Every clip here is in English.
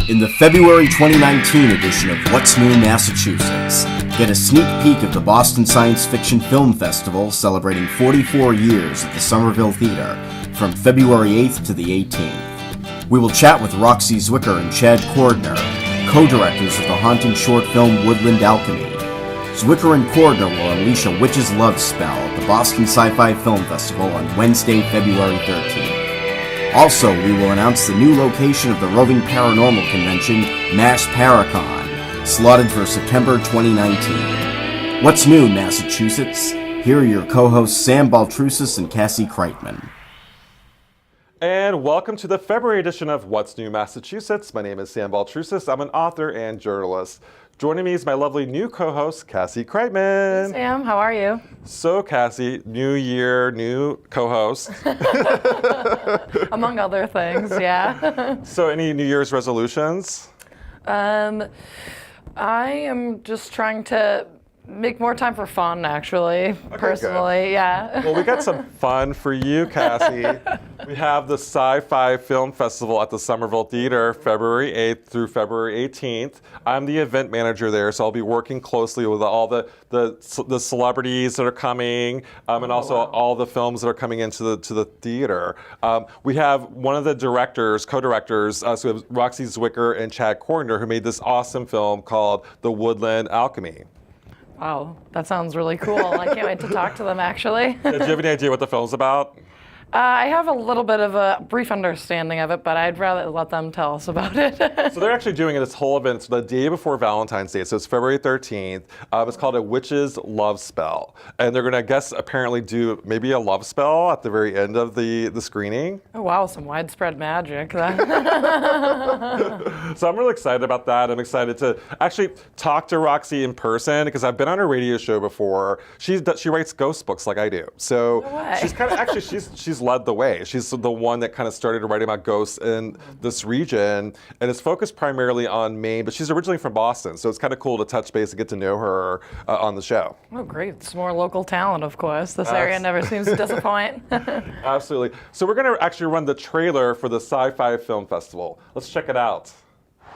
In the February 2019 edition of What's New Massachusetts, get a sneak peek of the Boston Science Fiction Film Festival celebrating 44 years at the Somerville Theatre from February 8th to the 18th. We will chat with Roxie, Zwicker, and Chad Cordner, co-directors of the haunting short film Woodland Alchemy. Zwicker and Cordner will unleash a witch's love spell at the Boston Sci-Fi Film Festival on Wednesday, February 13th. Also, we will announce the new location of the roving paranormal convention, MASS ParaCon, slotted for September 2019. What's new, Massachusetts? Here are your co-hosts Sam Baltrusis and Cassie Kreitman. And welcome to the February edition of What's New, Massachusetts. My name is Sam Baltrusis. I'm an author and journalist. Joining me is my lovely new co-host, Cassie Kreitman. Hey Sam, how are you? So Cassie, new year, new co-host. Among other things, yeah. So any New Year's resolutions? I am just trying to make more time for fun, actually, personally, good. Yeah. Well, we got some fun for you, Cassie. We have the Sci-Fi Film Festival at the Somerville Theatre, February 8th through February 18th. I'm the event manager there, so I'll be working closely with all the celebrities that are coming, and also all the films that are coming into the theater. We have one of the co-directors, so we have Roxie, Zwicker, and Chad Cordner, who made this awesome film called The Woodland Alchemy. Wow, that sounds really cool. I can't wait to talk to them, actually. Do you have any idea what the film's about? I have a little bit of a brief understanding of it, but I'd rather let them tell us about it. So they're actually doing this whole event the day before Valentine's Day, so it's February 13th. It's called A Witch's Love Spell. And they're going to, I guess, apparently do maybe a love spell at the very end of the screening. Oh, wow, some widespread magic. So I'm really excited about that. I'm excited to actually talk to Roxie in person because I've been on her radio show before. She writes ghost books like I do. So no way. She's kind of, actually, she's led the way. She's the one that kind of started writing about ghosts in this region, and it's focused primarily on Maine, but she's originally from Boston, so it's kind of cool to touch base and get to know her on the show. Oh, great. It's more local talent, of course. This area never seems to disappoint. Absolutely. So we're going to actually run the trailer for the Sci-Fi Film Festival. Let's check it out.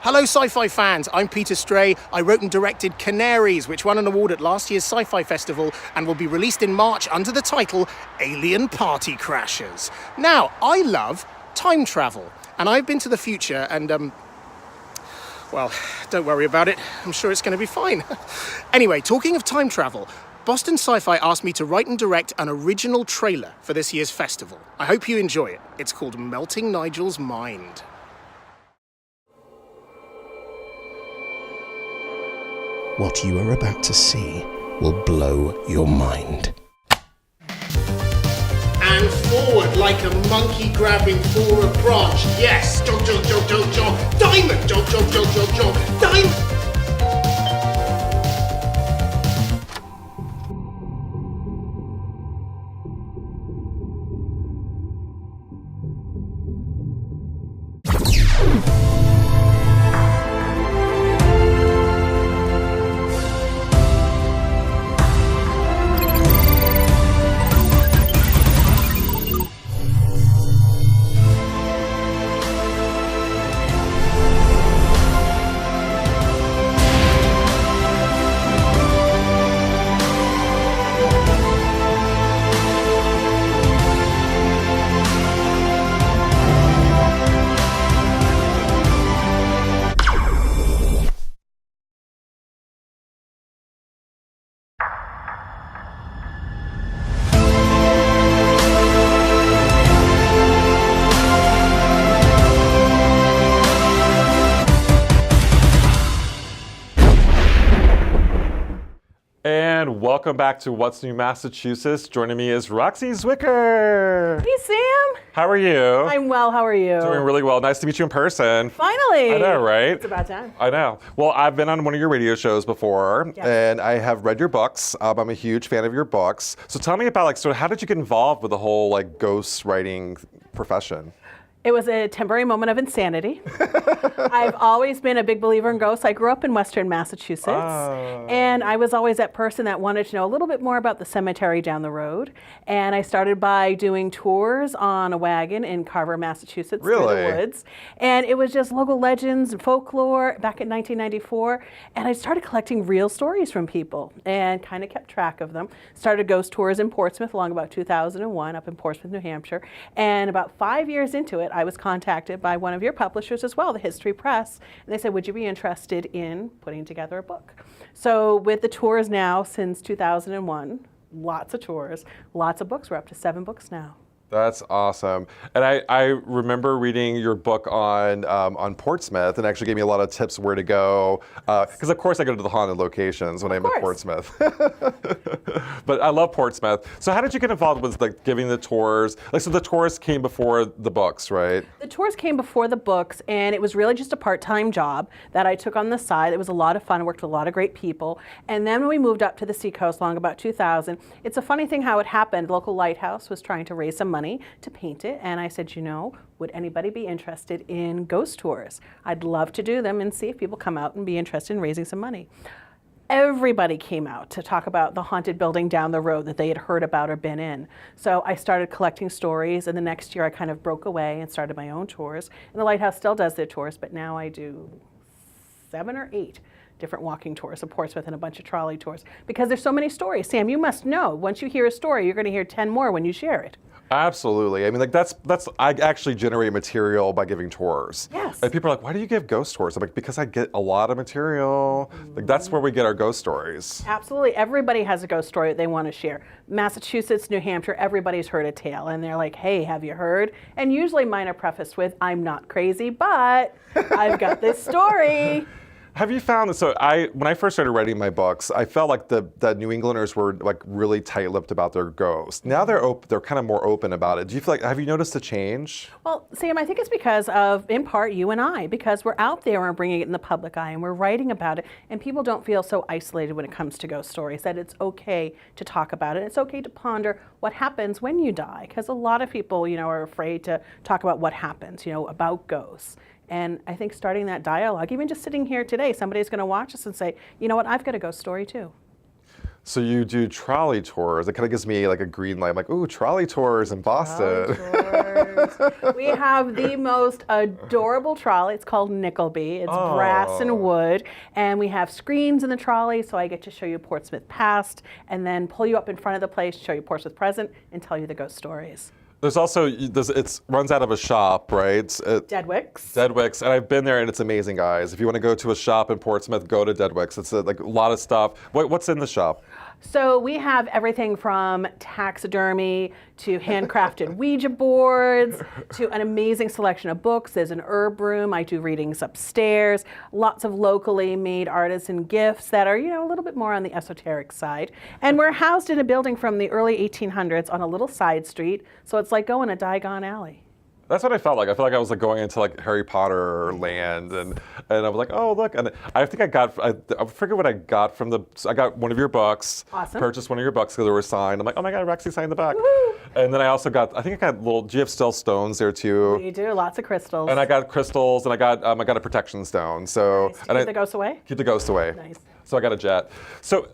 Hello Sci-Fi fans, I'm Peter Stray. I wrote and directed Canaries, which won an award at last year's Sci-Fi Festival and will be released in March under the title Alien Party Crashers. Now, I love time travel, and I've been to the future and, well, don't worry about it. I'm sure it's going to be fine. Anyway, talking of time travel, Boston Sci-Fi asked me to write and direct an original trailer for this year's festival. I hope you enjoy it. It's called Melting Nigel's Mind. What you are about to see will blow your mind. And forward like a monkey grabbing for a branch. Yes! Jog, jog, jog, jog, jog. Diamond! Jog, jog, jog, jog, jog. Diamond! And welcome back to What's New Massachusetts. Joining me is Roxie Zwicker. Hey, Sam. How are you? I'm well. How are you? Doing really well. Nice to meet you in person. Finally. I know, right? It's about time. I know. Well, I've been on one of your radio shows before, Yes. and I have read your books. I'm a huge fan of your books. So tell me about, how did you get involved with the whole, ghost writing profession? It was a temporary moment of insanity. I've always been a big believer in ghosts. I grew up in Western Massachusetts, and I was always that person that wanted to know a little bit more about the cemetery down the road. And I started by doing tours on a wagon in Carver, Massachusetts, through the woods. And it was just local legends and folklore back in 1994. And I started collecting real stories from people and kind of kept track of them. Started ghost tours in Portsmouth along about 2001 up in Portsmouth, New Hampshire. And about 5 years into it, I was contacted by one of your publishers as well, the History Press, and they said, would you be interested in putting together a book? So with the tours now since 2001, lots of tours, lots of books. We're up to 7 books now. That's awesome. And I remember reading your book on Portsmouth, and actually gave me a lot of tips where to go. Because of course I go to the haunted locations when I'm in Portsmouth. But I love Portsmouth. So how did you get involved with like giving the tours? Like, so the tours came before the books, right? The tours came before the books, and it was really just a part-time job that I took on the side. It was a lot of fun. I worked with a lot of great people. And then when we moved up to the Seacoast along about 2000, it's a funny thing how it happened. Local lighthouse was trying to raise some money to paint it, and I said, you know, would anybody be interested in ghost tours? I'd love to do them and see if people come out and be interested in raising some money. Everybody came out to talk about the haunted building down the road that they had heard about or been in. So I started collecting stories, and the next year I kind of broke away and started my own tours. And the Lighthouse still does their tours, but now I do 7 or 8 different walking tours of Portsmouth and a bunch of trolley tours because there's so many stories. Sam, you must know, once you hear a story, you're going to hear 10 more when you share it. Absolutely. I mean, like that's I actually generate material by giving tours. Yes. And people are like, why do you give ghost tours? I'm like, because I get a lot of material. Like, that's where we get our ghost stories. Absolutely. Everybody has a ghost story that they want to share. Massachusetts, New Hampshire, everybody's heard a tale, and they're like, hey, have you heard? And usually mine are prefaced with, I'm not crazy, but I've got this story. Have you found that? So when I first started writing my books, I felt like that New Englanders were like really tight-lipped about their ghosts. Now they're kind of more open about it. Do you feel like, have you noticed a change? Well, Sam, I think it's because of, in part, you and I, because we're out there and we're bringing it in the public eye and we're writing about it, and people don't feel so isolated when it comes to ghost stories, that it's okay to talk about it. It's okay to ponder what happens when you die, because a lot of people, you know, are afraid to talk about what happens, you know, about ghosts. And I think starting that dialogue, even just sitting here today, somebody's going to watch us and say, you know what, I've got a ghost story too. So you do trolley tours. It kind of gives me like a green light. I'm like, ooh, trolley tours in Boston. Trolley tours. We have the most adorable trolley. It's called Nickelby. It's brass and wood. And we have screens in the trolley, so I get to show you Portsmouth past and then pull you up in front of the place, show you Portsmouth present, and tell you the ghost stories. There's also, it runs out of a shop, right? Deadwick's. Deadwick's, and I've been there, and it's amazing, guys. If you want to go to a shop in Portsmouth, go to Deadwick's. It's like a lot of stuff. What's in the shop? So we have everything from taxidermy to handcrafted Ouija boards to an amazing selection of books. There's an herb room. I do readings upstairs. Lots of locally made artisan gifts that are, you know, a little bit more on the esoteric side. And we're housed in a building from the early 1800s on a little side street. So it's like going a Diagon Alley. That's what I felt like. I felt like I was like going into like Harry Potter land, and I was like, oh look, and I think I forget what I got from I got one of your books. Awesome. Purchased one of your books because they were signed. I'm like, oh my God, Roxie signed the back. Woo-hoo. And then I also got, I think I got do you have still stones there too? We do, lots of crystals. And I got crystals, and I got a protection stone. So Nice. To keep the ghosts away? Keep the ghosts away. Nice. So I got a jet. So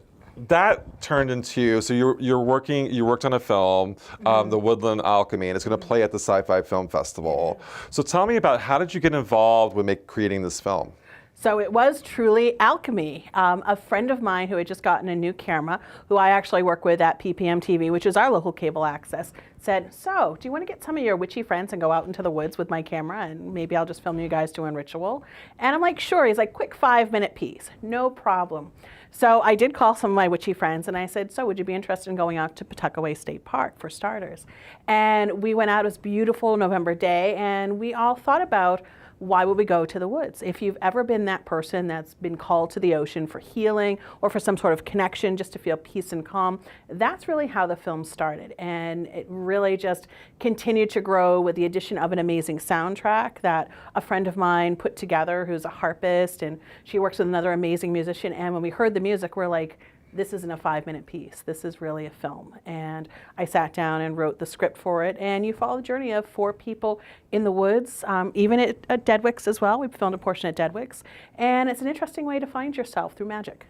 that turned into, so you worked on a film, The Woodland Alchemy, and it's going to play at the Sci-Fi Film Festival. So tell me about, how did you get involved with creating this film? So it was truly alchemy. A friend of mine who had just gotten a new camera, who I actually work with at PPM TV, which is our local cable access, said, so do you want to get some of your witchy friends and go out into the woods with my camera, and maybe I'll just film you guys doing ritual? And I'm like, sure. He's like, quick 5-minute piece, no problem. So I did call some of my witchy friends, and I said, so would you be interested in going out to Pawtuckaway State Park for starters? And we went out. It was a beautiful November day, and we all thought about, why would we go to the woods? If you've ever been that person that's been called to the ocean for healing or for some sort of connection, just to feel peace and calm, that's really how the film started. And it really just continued to grow with the addition of an amazing soundtrack that a friend of mine put together, who's a harpist, and she works with another amazing musician. And when we heard the music, we're like, this isn't a 5-minute piece. This is really a film. And I sat down and wrote the script for it. And you follow the journey of 4 people in the woods, even at Deadwicks as well. We filmed a portion at Deadwicks. And it's an interesting way to find yourself through magic.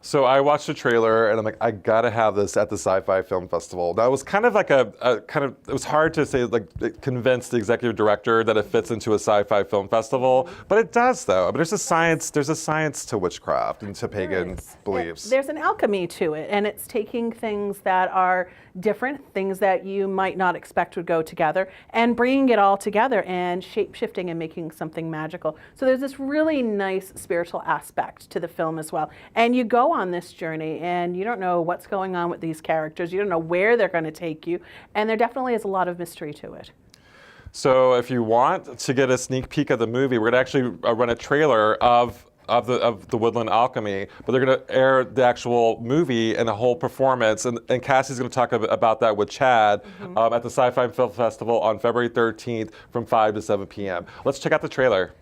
So I watched the trailer and I'm like, I gotta have this at the Sci-Fi Film Festival. That was kind of like it was hard to say, like, convince the executive director that it fits into a sci-fi film festival, but it does though. I mean, there's a science to witchcraft and to pagan beliefs. There's an alchemy to it, and it's taking things that are different, things that you might not expect would go together, and bringing it all together and shape-shifting and making something magical. So there's this really nice spiritual aspect to the film as well. And you go on this journey and you don't know what's going on with these characters, you don't know where they're going to take you, and there definitely is a lot of mystery to it. So if you want to get a sneak peek of the movie, we're gonna actually run a trailer of the Woodland Alchemy, but they're going to air the actual movie and the whole performance, and Cassie's going to talk about that with Chad at the Sci-Fi Film Festival on February 13th from 5 to 7 p.m. Let's check out the trailer.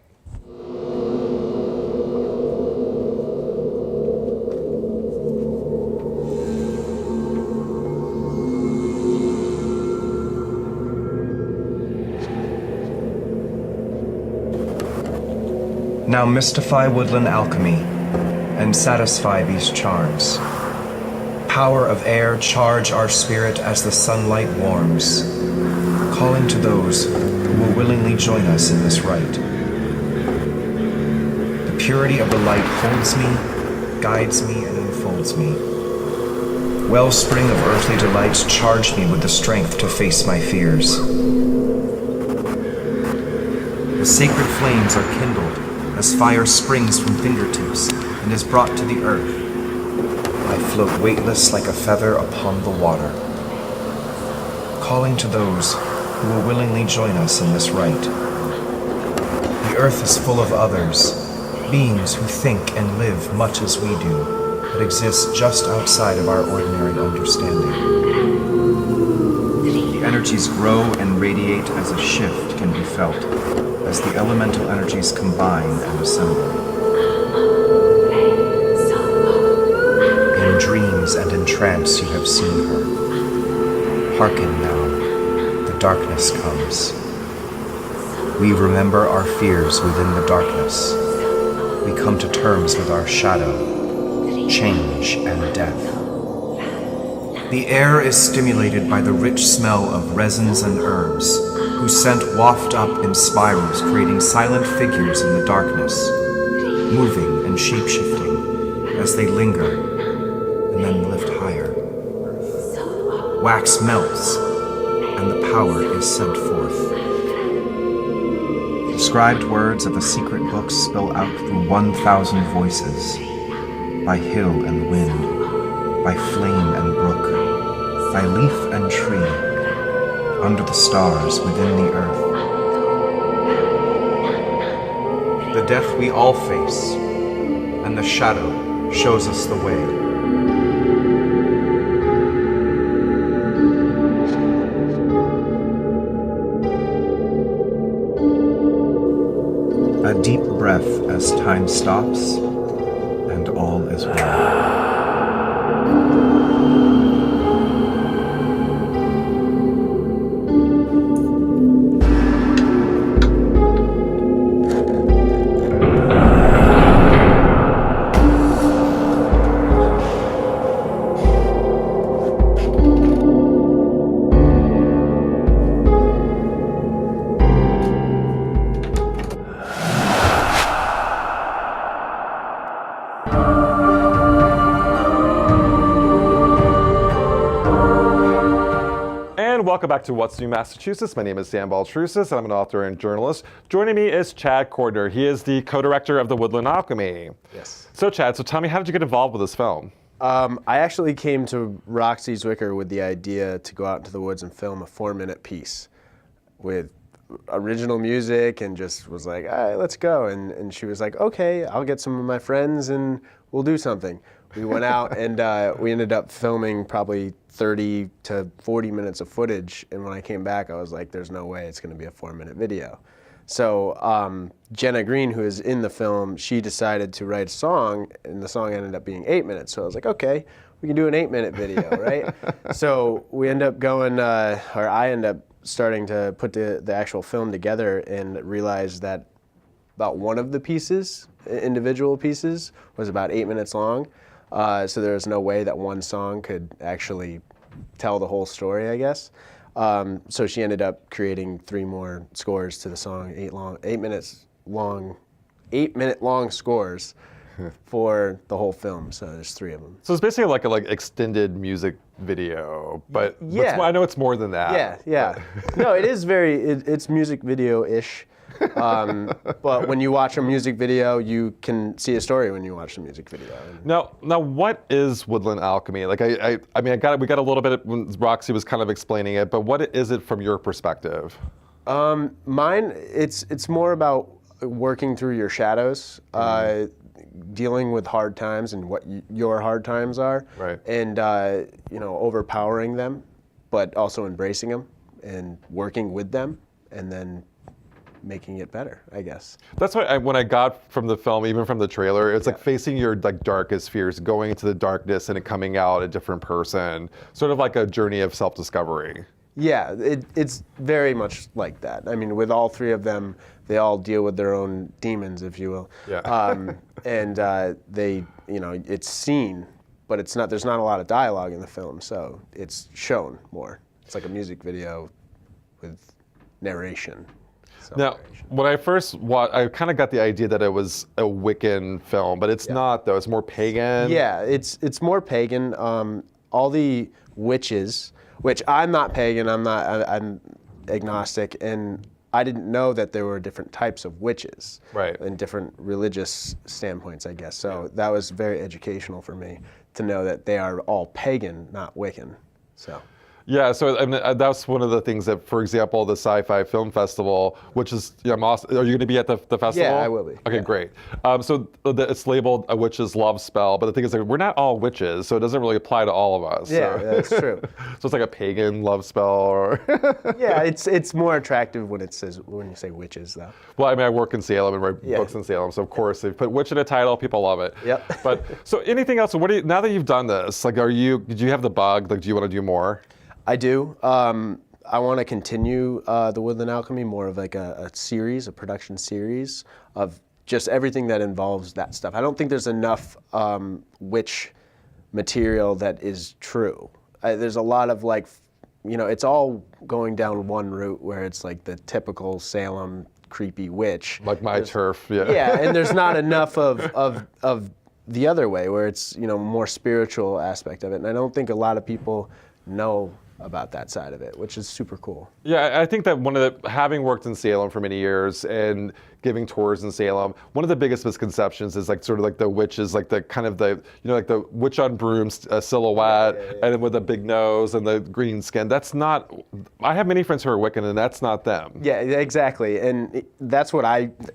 Now mystify woodland alchemy, and satisfy these charms. Power of air, charge our spirit as the sunlight warms, calling to those who will willingly join us in this rite. The purity of the light holds me, guides me, and enfolds me. Wellspring of earthly delights, charge me with the strength to face my fears. The sacred flames are kindled as fire springs from fingertips and is brought to the earth. I float weightless like a feather upon the water, calling to those who will willingly join us in this rite. The earth is full of others, beings who think and live much as we do, but exist just outside of our ordinary understanding. The energies grow and radiate as a shift can be felt, as the elemental energies combine and assemble. In dreams and in trance you have seen her. Hearken now, the darkness comes. We remember our fears within the darkness. We come to terms with our shadow, change, and death. The air is stimulated by the rich smell of resins and herbs, whose scent waft up in spirals, creating silent figures in the darkness, moving and shape-shifting as they linger and then lift higher. Wax melts, and the power is sent forth. The scribed words of a secret book spill out through 1,000 voices, by hill and wind, by flame and brook, by leaf and tree, under the stars within the earth. The death we all face, and the shadow shows us the way. A deep breath as time stops, and all is well. Welcome back to What's New Massachusetts. My name is Dan Baltrusis, and I'm an author and journalist. Joining me is Chad Cordner. He is the co-director of the Woodland Alchemy. Yes. So Chad, tell me, how did you get involved with this film? I actually came to Roxie Zwicker with the idea to go out into the woods and film a 4-minute piece with original music, and just was like, all right, let's go. And she was like, okay, I'll get some of my friends and we'll do something. We went out and we ended up filming probably 30 to 40 minutes of footage. And when I came back, I was like, there's no way it's going to be a 4-minute video. So Jenna Green, who is in the film, she decided to write a song, and the song ended up being 8 minutes. So I was like, okay, we can do an 8-minute video, right? So we end up going, or I end up starting to put the actual film together and realized that about one of the pieces, individual pieces, was about 8 minutes long. So there was no way that one song could actually tell the whole story, I guess. So she ended up creating 3 more scores to the song, 8-minute long scores for the whole film. So there's 3 of them. So it's basically like a extended music video, but Yeah. I know it's more than that. Yeah. No, it is it's music video-ish. But when you watch a music video, you can see a story when you watch the music video. Now, what is Woodland Alchemy? Like, we got a little bit when Roxie was kind of explaining it, but what is it from your perspective? Mine, it's more about working through your shadows, dealing with hard times and what your hard times are, right? And overpowering them, but also embracing them and working with them, and then making it better, I guess. That's what when I got from the film, even from the trailer, it's like facing your darkest fears, going into the darkness and it coming out a different person, sort of like a journey of self-discovery. Yeah, it's very much like that. I mean, with all 3 of them, they all deal with their own demons, if you will. Yeah. And they, it's seen, but it's not. There's not a lot of dialogue in the film, so it's shown more. It's like a music video with narration. Now, when I first watched, I kind of got the idea that it was a Wiccan film, but it's not, though. It's more pagan. Yeah, it's more pagan. All the witches, which I'm not pagan, I'm agnostic, and I didn't know that there were different types of witches. Right. And different religious standpoints, I guess. So that was very educational for me to know that they are all pagan, not Wiccan. So. Yeah, so that's one of the things that, for example, the Sci-Fi Film Festival, which is, are you going to be at the festival? Yeah, I will be. Okay, great. So it's labeled a witch's love spell, but the thing is, we're not all witches, so it doesn't really apply to all of us. Yeah, so. That's true. So it's like a pagan love spell, or yeah, it's more attractive when you say witches, though. Well, I work in Salem and write books in Salem, so of course they put witch in a title, people love it. Yep. But so anything else? Now that you've done this, did you have the bug? Like, do you want to do more? I do. I want to continue the Woodland Alchemy, more of like a series, a production series of just everything that involves that stuff. I don't think there's enough witch material that is true. There's a lot of it's all going down one route where it's like the typical Salem creepy witch. Like my turf, yeah. Yeah, and there's not enough of the other way where it's more spiritual aspect of it, and I don't think a lot of people know about that side of it, which is super cool. Yeah, I think that having worked in Salem for many years and giving tours in Salem, one of the biggest misconceptions is sort of the witches, like the kind of the witch on brooms silhouette, and with a big nose and the green skin. That's not. I have many friends who are Wiccan, and that's not them. Yeah, exactly, and that's what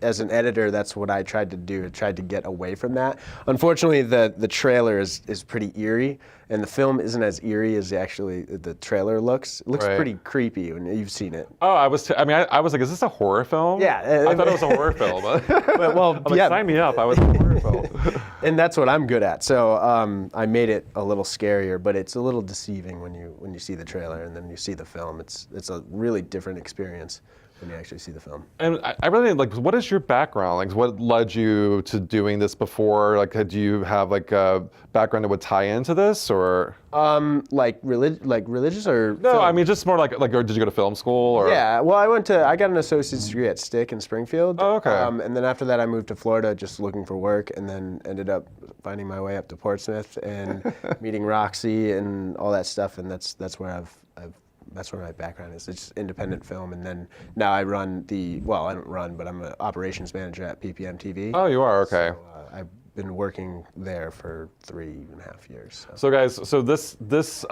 as an editor, that's what I tried to do. I tried to get away from that. Unfortunately, the trailer is pretty eerie, and the film isn't as eerie as the trailer looks. It looks pretty creepy when you've seen it. Oh, I was like, is this a horror film? Yeah. I thought it was a horror film. Well, yeah. Sign me up. I was a horror film. And that's what I'm good at. So I made it a little scarier, but it's a little deceiving when you see the trailer and then you see the film. It's a really different experience when you actually see the film. And I really what is your background? What led you to doing this before? Do you have a background that would tie into this, or? Religious or? No, film? just more or did you go to film school, or? Yeah, well, I got an associate's degree at Stick in Springfield. Oh, okay. And then after that, I moved to Florida just looking for work, and then ended up finding my way up to Portsmouth and meeting Roxie and all that stuff, and that's where that's where my background is. It's independent film, and then now I run I don't run, but I'm an operations manager at PPM TV. Oh, you are? Okay. So, I been working there for 3.5 years. So guys, so this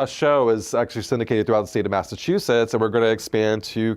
show is actually syndicated throughout the state of Massachusetts, and we're going to expand to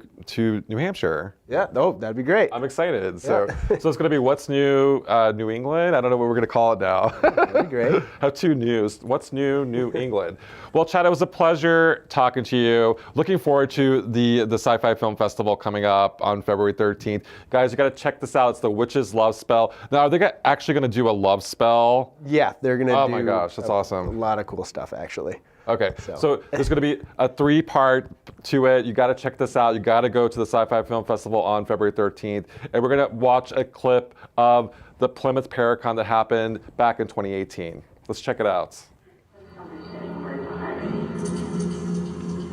New Hampshire. Yeah, that'd be great. I'm excited. So it's going to be What's New New England? I don't know what we're going to call it now. That'd be great. Have two news. What's New New England? Well, Chad, it was a pleasure talking to you. Looking forward to the Sci-Fi Film Festival coming up on February 13th. Guys, you got to check this out. It's the Witch's Love Spell. Now, are they actually going to do a love spell? Yeah, they're going to do Oh my gosh, that's awesome. A lot of cool stuff, actually. Okay, so there's going to be a 3-part to it. You got to check this out. You got to go to the Sci-Fi Film Festival on February 13th. And we're going to watch a clip of the Plymouth ParaCon that happened back in 2018. Let's check it out.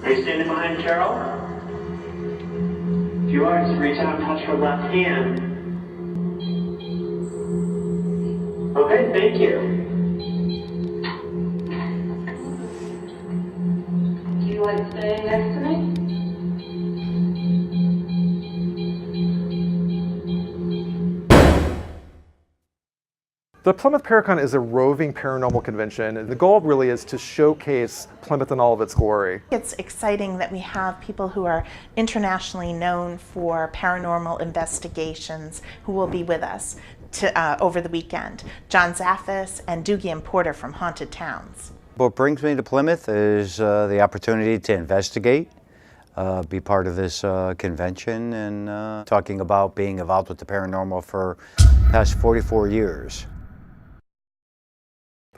Are you standing behind Carol? If you are, just reach out and touch her left hand. Okay, thank you. Do you like staying next to me? The Plymouth ParaCon is a roving paranormal convention, and the goal really is to showcase Plymouth in all of its glory. It's exciting that we have people who are internationally known for paranormal investigations who will be with us over the weekend. John Zaffis and Doogie and Porter from Haunted Towns. What brings me to Plymouth is the opportunity to investigate, be part of this convention, and talking about being involved with the paranormal for the past 44 years.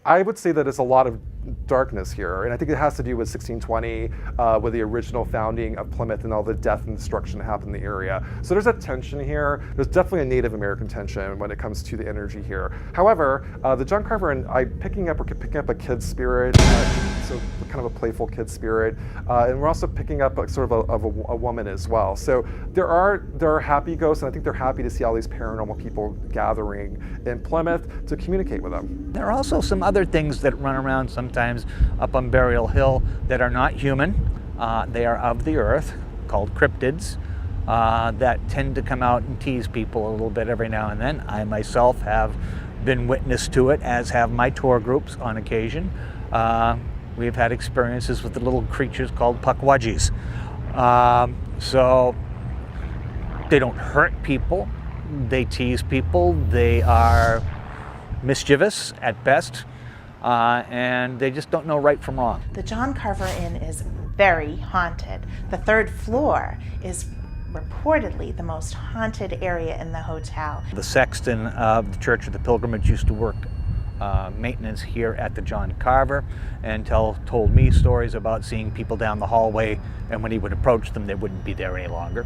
I would say that there's a lot of darkness here, and I think it has to do with 1620, with the original founding of Plymouth and all the death and destruction that happened in the area. So there's a tension here. There's definitely a Native American tension when it comes to the energy here. However, the John Carver and I we're picking up a kid spirit, so kind of a playful kid spirit, and we're also picking up sort of a woman as well. So there are happy ghosts, and I think they're happy to see all these paranormal people gathering in Plymouth to communicate with them. There are also some other things that run around sometimes up on Burial Hill that are not human. They are of the earth, called cryptids, that tend to come out and tease people a little bit every now and then. I myself have been witness to it, as have my tour groups on occasion. We've had experiences with the little creatures called pukwudgies. So they don't hurt people, they tease people, they are mischievous at best, and they just don't know right from wrong. The John Carver Inn is very haunted. The 3rd floor is reportedly the most haunted area in the hotel. The sexton of the Church of the Pilgrimage used to work maintenance here at the John Carver, and told me stories about seeing people down the hallway, and when he would approach them, they wouldn't be there any longer.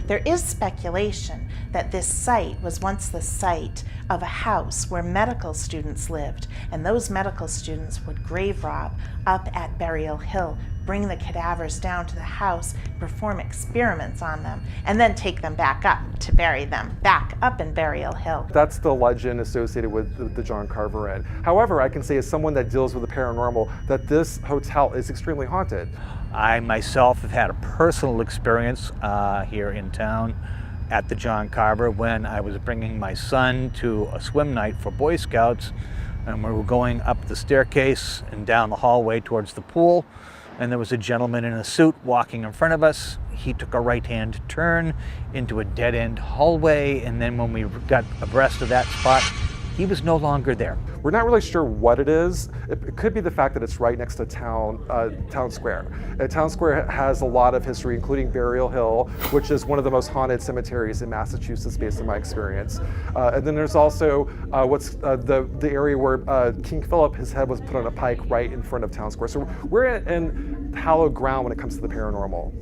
There is speculation that this site was once the site of a house where medical students lived, and those medical students would grave rob up at Burial Hill, bring the cadavers down to the house, perform experiments on them, and then take them back up to bury them back up in Burial Hill. That's the legend associated with the John Carver Inn. However, I can say as someone that deals with the paranormal that this hotel is extremely haunted. I myself have had a personal experience here in town at the John Carver when I was bringing my son to a swim night for Boy Scouts, and we were going up the staircase and down the hallway towards the pool, and there was a gentleman in a suit walking in front of us. He took a right-hand turn into a dead-end hallway, and then when we got abreast of that spot, he was no longer there. We're not really sure what it is. It could be the fact that it's right next to town square. Town Square has a lot of history, including Burial Hill, which is one of the most haunted cemeteries in Massachusetts, based on my experience. And then there's also the area where King Philip, his head was put on a pike right in front of Town Square. So we're in hallowed ground when it comes to the paranormal.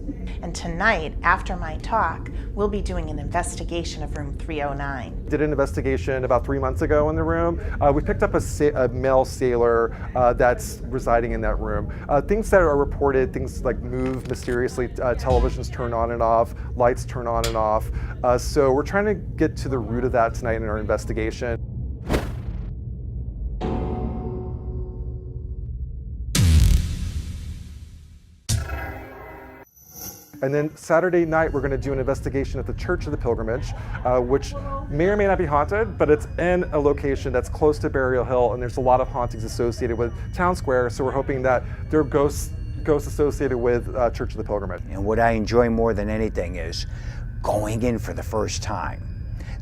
And tonight, after my talk, we'll be doing an investigation of room 309. Did an investigation about 3 months ago in the room. We picked up a male sailor that's residing in that room. Things that are reported, things like move mysteriously, televisions turn on and off, lights turn on and off. So we're trying to get to the root of that tonight in our investigation. And then Saturday night, we're going to do an investigation at the Church of the Pilgrimage, which may or may not be haunted, but it's in a location that's close to Burial Hill, and there's a lot of hauntings associated with Town Square, so we're hoping that there are ghosts associated with Church of the Pilgrimage. And what I enjoy more than anything is going in for the first time.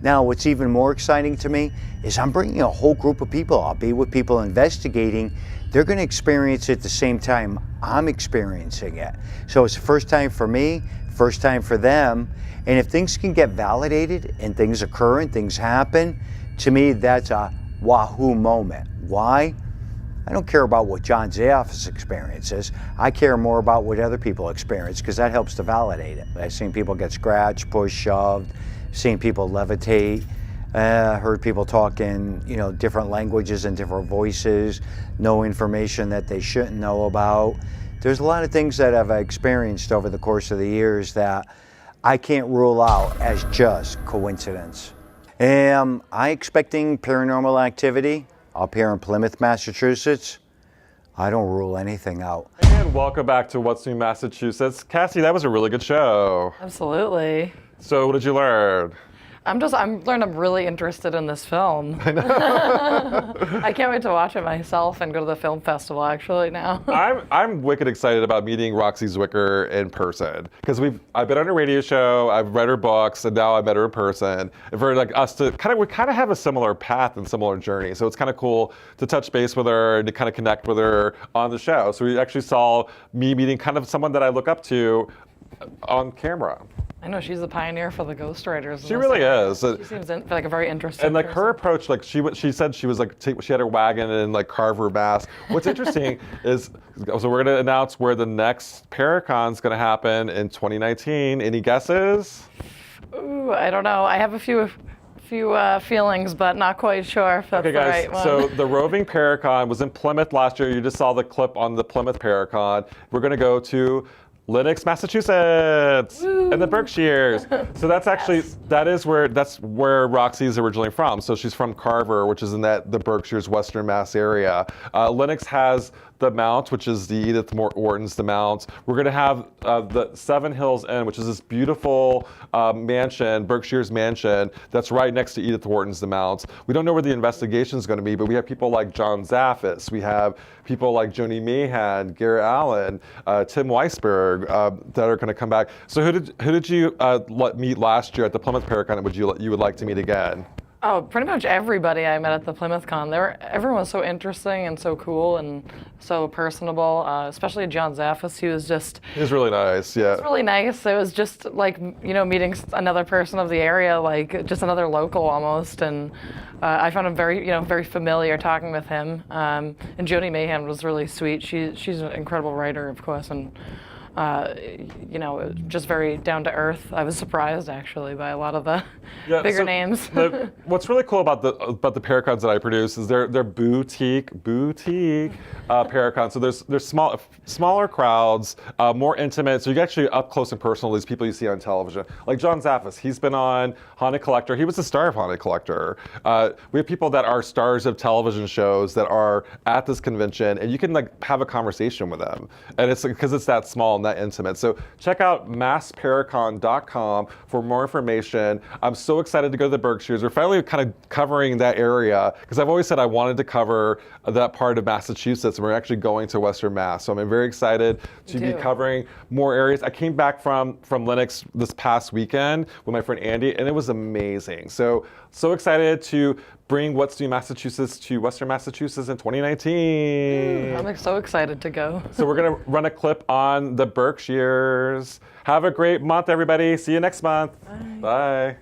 Now, what's even more exciting to me is I'm bringing a whole group of people. I'll be with people investigating. They're going to experience it at the same time I'm experiencing it. So it's the first time for me, first time for them. And if things can get validated and things occur and things happen, to me, that's a wahoo moment. Why? I don't care about what John Zaffis experiences. I care more about what other people experience because that helps to validate it. I've seen people get scratched, pushed, shoved, seen people levitate, heard people talk in different languages and different voices, know information that they shouldn't know about. There's a lot of things that I've experienced over the course of the years that I can't rule out as just coincidence. Am I expecting paranormal activity up here in Plymouth, Massachusetts? I don't rule anything out. And welcome back to What's New Massachusetts. Cassie, that was a really good show. Absolutely. So what did you learn? I'm really interested in this film. I know. I can't wait to watch it myself and go to the film festival actually now. I'm wicked excited about meeting Roxie Zwicker in person because I've been on a radio show, I've read her books, and now I met her in person. And for us to we kind of have a similar path and similar journey, so it's kind of cool to touch base with her and to kind of connect with her on the show. So we actually saw me meeting kind of someone that I look up to on camera. I know she's the pioneer for the ghostwriters. She really is. She seems like a very interesting. And person. her approach, she said she was she had her wagon and carve her mask. What's interesting is, so we're going to announce where the next ParaCon is going to happen in 2019. Any guesses? Ooh, I don't know. I have a few feelings, but not quite sure if that's okay, guys, the right one. So the roving ParaCon was in Plymouth last year. You just saw the clip on the Plymouth ParaCon. We're going to go to Lenox, Massachusetts, and the Berkshires. So that's actually that's where Roxie is originally from. So she's from Carver, which is in the Berkshires, Western Mass area. Lenox has the Mount, which is the Edith Wharton's the Mount. We're going to have the Seven Hills Inn, which is this beautiful mansion, Berkshire's mansion, that's right next to Edith Wharton's the Mount. We don't know where the investigation is going to be, but we have people like John Zaffis. We have people like Joni Mahan, Garrett Allen, Tim Weisberg that are going to come back. So who did you meet last year at the Plymouth ParaCon that you would like to meet again? Oh, pretty much everybody I met at the Plymouth Con. Everyone was so interesting and so cool and so personable, especially John Zaffis. He was really nice, yeah. It was really nice. It was just like, meeting another person of the area, like just another local almost. And I found him very familiar talking with him. And Joni Mahan was really sweet. She's an incredible writer, of course, and just very down to earth. I was surprised actually by a lot of the bigger names. What's really cool about the ParaCons that I produce is they're boutique ParaCons. So there's smaller crowds, more intimate. So you get actually up close and personal these people you see on television. Like John Zaffis, he's been on Haunted Collector. He was the star of Haunted Collector. We have people that are stars of television shows that are at this convention, and you can have a conversation with them. And it's because it's that small and that intimate. So check out MassParaCon.com for more information. I'm so excited to go to the Berkshires. We're finally kind of covering that area because I've always said I wanted to cover that part of Massachusetts, and we're actually going to Western Mass. So I'm very excited to be covering more areas. I came back from Lenox this past weekend with my friend Andy, and it was amazing. So excited to bring What's New Massachusetts to Western Massachusetts in 2019. I'm so excited to go. So we're going to run a clip on the Berkshires. Have a great month, everybody. See you next month. Bye. Bye.